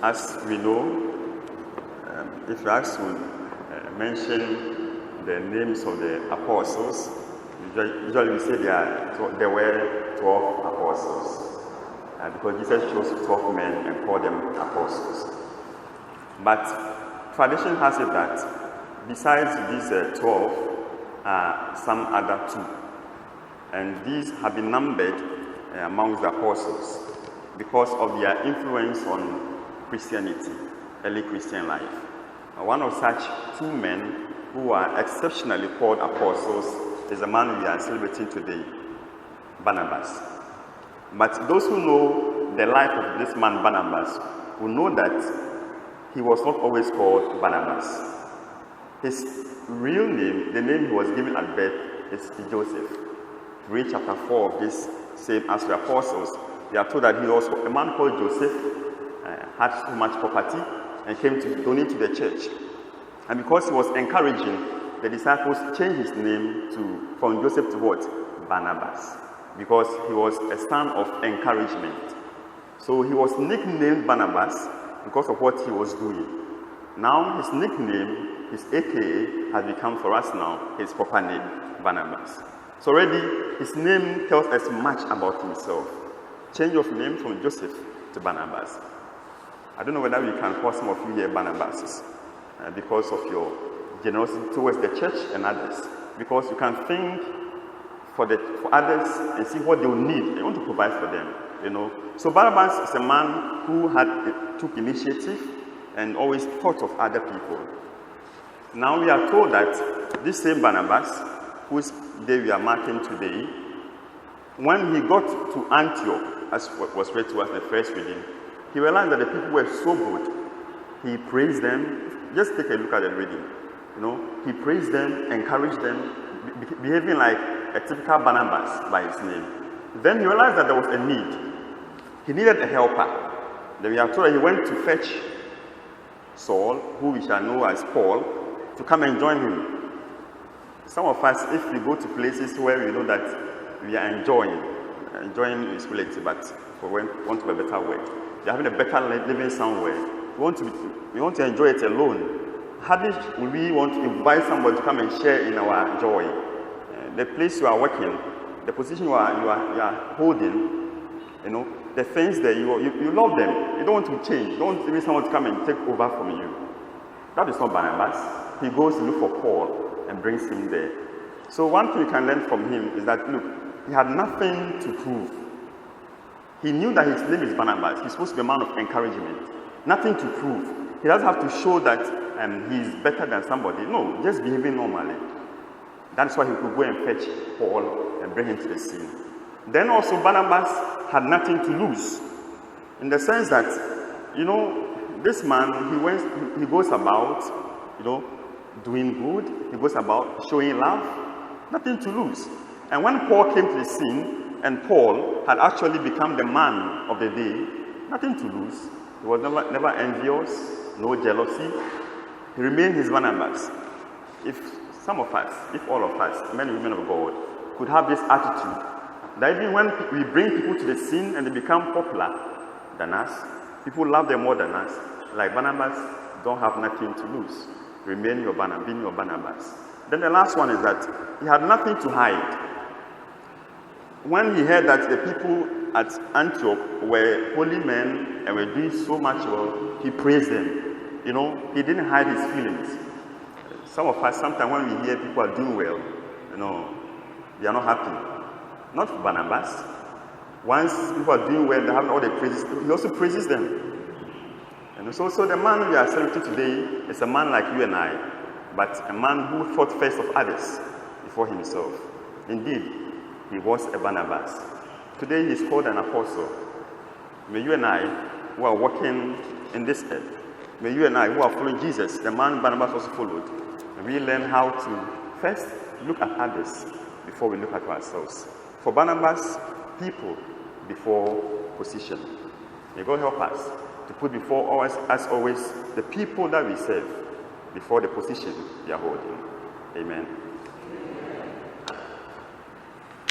as we know, if you ask to mention the names of the apostles, usually we say there were 12 apostles, because Jesus chose 12 men and called them apostles. But tradition has it that besides these 12, some other 2. And these have been numbered amongst the apostles because of their influence on Christianity, early Christian life. One of such 2 men who are exceptionally called apostles is the man we are celebrating today, Barnabas. But those who know the life of this man Barnabas will know that he was not always called Barnabas. His real name, the name he was given at birth, is Joseph. Read chapter 4 of this same as the apostles. They are told that he was a man called Joseph, had so much property, and came to donate to the church. And because he was encouraging, the disciples changed his name from Joseph to what? Barnabas. Because he was a son of encouragement. So he was nicknamed Barnabas because of what he was doing. Now his nickname, his AKA, has become for us now his proper name, Barnabas. So already his name tells us much about himself. Change of name from Joseph to Barnabas. I don't know whether we can call some of you here Barnabases because of your generosity towards the church and others. Because you can think for others and see what they will need. You want to provide for them, you know. So Barnabas is a man who took initiative and always thought of other people. Now we are told that this same Barnabas, whose day we are marking today, when he got to Antioch, as was read to us in the first reading, he realized that the people were so good. He praised them. Just take a look at the reading. You know, he praised them, encouraged them, behaving like a typical Barnabas by his name. Then he realized that there was a need. He needed a helper. Then we are told that he went to fetch Saul, who we shall know as Paul, to come and join him. Some of us, if we go to places where we know that we are enjoying is relative, but we want to have a better word. We are having a better living somewhere. We want to enjoy it alone. Hardly will we want to invite somebody to come and share in our joy. The place you are working, the position you are holding, you know, the things that you love them. You don't want to change. You don't want even someone to come and take over from you. That is not Barnabas. He goes to look for Paul and brings him there. So one thing you can learn from him is that, look, he had nothing to prove. He knew that his name is Barnabas. He's supposed to be a man of encouragement. Nothing to prove. He doesn't have to show that he's better than somebody. No, just behaving normally. That's why he could go and fetch Paul and bring him to the scene. Then also Barnabas had nothing to lose. In the sense that, you know, this man, he goes about, you know, doing good. He goes about showing love. Nothing to lose. And when Paul came to the scene, and Paul had actually become the man of the day, nothing to lose. He was never envious, no jealousy. He remained his Barnabas. If some of us, if all of us, men and women of God, could have this attitude, that even when we bring people to the scene and they become popular than us, people love them more than us, like Barnabas, don't have nothing to lose. Remain your Barnabas, being your Barnabas. Then the last one is that he had nothing to hide. When he heard that the people at Antioch were holy men and were doing so much well, he praised them. You know, he didn't hide his feelings. Some of us, sometimes when we hear people are doing well, you know, they are not happy. Not Barnabas. Once people are doing well, they have all the praises. He also praises them. And so the man we are celebrating today is a man like you and I, but a man who thought first of others before himself. Indeed, he was a Barnabas. Today he is called an apostle. May you and I, who are walking in this earth, may you and I, who are following Jesus, the man Barnabas also followed, may we learn how to first look at others before we look at ourselves. For Barnabas, people before position. May God help us to put before us always the people that we serve before the position we are holding. Amen.